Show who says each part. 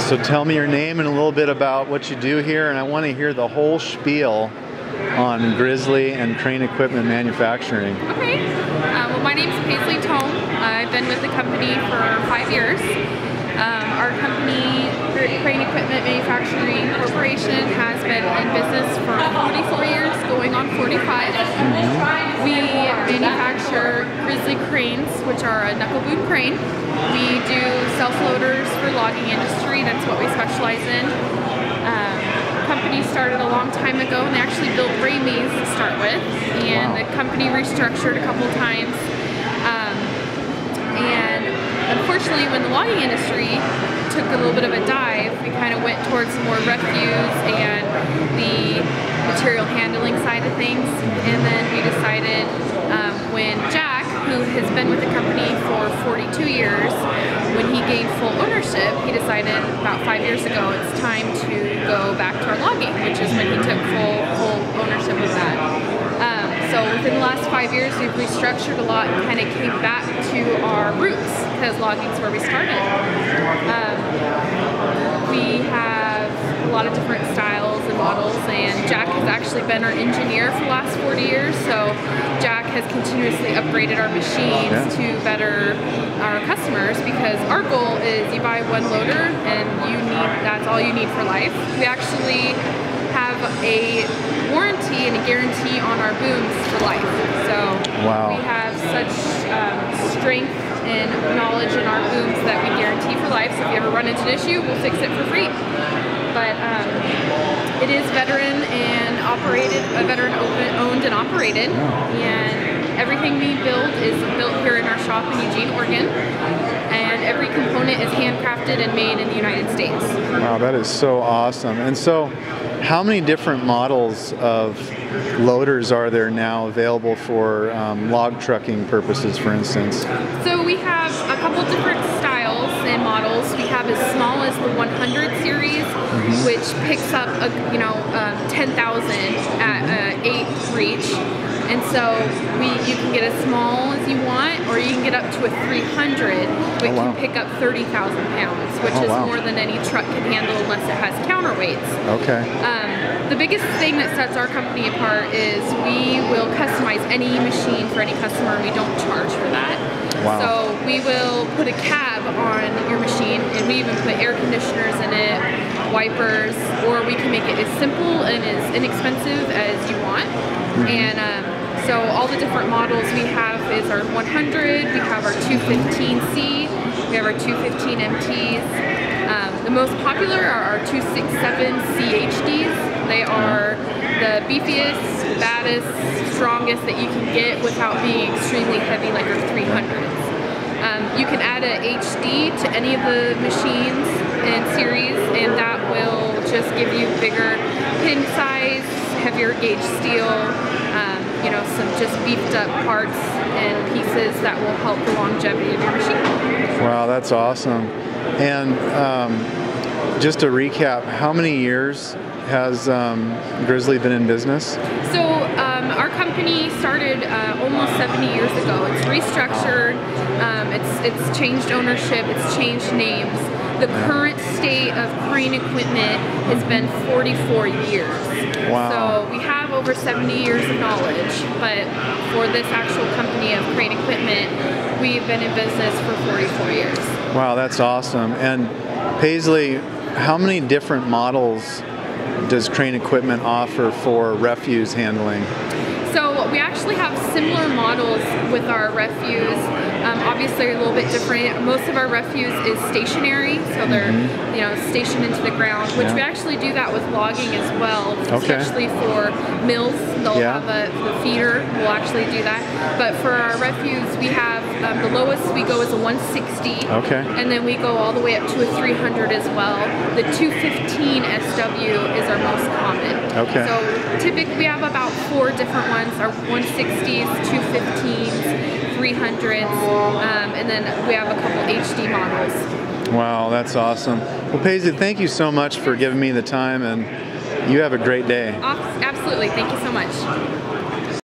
Speaker 1: So tell me your name and a little bit about what you do here, and I want to hear the whole spiel on Grizzly and crane equipment manufacturing.
Speaker 2: Okay. Well, my name's Paisley. I've been with the company for 5 years. Our company, Crane Equipment Manufacturing Corporation, has been in business for 44 years, going on 45. We manufacture Grizzly cranes, which are a knuckle boom crane. We do self-loaders for logging industry. That's what we specialize in. Company started a long time ago, and they actually built Ramey's to start with, and the company restructured a couple times. And unfortunately, when the logging industry took a little bit of a dive, we kind of went towards more refuse and the material handling side of things. And then we decided, when Jack, who has been with the company for 42 years, when he gained full ownership, he decided about 5 years ago it's time to go back to our logging, which is when he took full ownership of that. So within the last 5 years, we've restructured a lot and kind of came back to our roots, because logging is where we started. We have a lot of different styles and models, and Jack has actually been our engineer for the last 40 years, so Jack has continuously upgraded our machines to better our customers, because our goal is you buy one loader and that's all you need for life. We actually have a warranty and a guarantee on our booms for life. So we have such strength and knowledge in our booms that we guarantee for life. So if you ever run into an issue, we'll fix it for free. But it is veteran and operated, veteran owned and operated, and everything we build is built here in our shop in Eugene, Oregon. And every component is handcrafted and made in the United States.
Speaker 1: Wow, that is so awesome. And so, how many different models of loaders are there now available for log trucking purposes, for instance?
Speaker 2: So we have a couple different styles and models. We have as small as the 100 series, which picks up 10,000 at 8 reach. And so you can get as small as you want, or you can get up to a 300, which can pick up 30,000 pounds, which is more than any truck can handle unless it has counterweights.
Speaker 1: Okay.
Speaker 2: The biggest thing that sets our company apart is we will customize any machine for any customer. We don't charge for that. So we will put a cab on your machine, and we even put air conditioners in it, wipers, or we can make it as simple and as inexpensive as you want. And so all the different models we have is our 100, we have our 215C, we have our 215 MTs. The most popular are our 267 CHDs. They are the beefiest, baddest, strongest that you can get without being extremely heavy like our 300s. You can add a HD to any of the machines and series, and that will just give you bigger pin size, heavier gauge steel, some just beefed up parts and pieces that will help the longevity of your machine.
Speaker 1: Wow, that's awesome. And just to recap, how many years has Grizzly been in business?
Speaker 2: So our company started almost 70 years ago. It's restructured, it's changed ownership, it's changed names. The current state of crane equipment has been 44 years. So we have over 70 years of knowledge, but for this actual company of crane equipment, we've been in business for 44 years.
Speaker 1: Wow, that's awesome. And Paisley, how many different models does Crane Equipment offer for refuse handling?
Speaker 2: So we actually have similar models with our refuse. Obviously a little bit different. Most of our refuse is stationary, so they're stationed into the ground, which we actually do that with logging as well, especially for mills. They'll have the feeder will actually do that. But for our refuse, we have the lowest we go is a 160, and then we go all the way up to a 300 as well. The 215 SW is our most common. So typically we have about 4 different ones: our 160s, 215s, 300s, and then we have a couple HD models.
Speaker 1: Wow, that's awesome. Well, Paisley, thank you so much for giving me the time, and you have a great day.
Speaker 2: Absolutely. Thank you so much.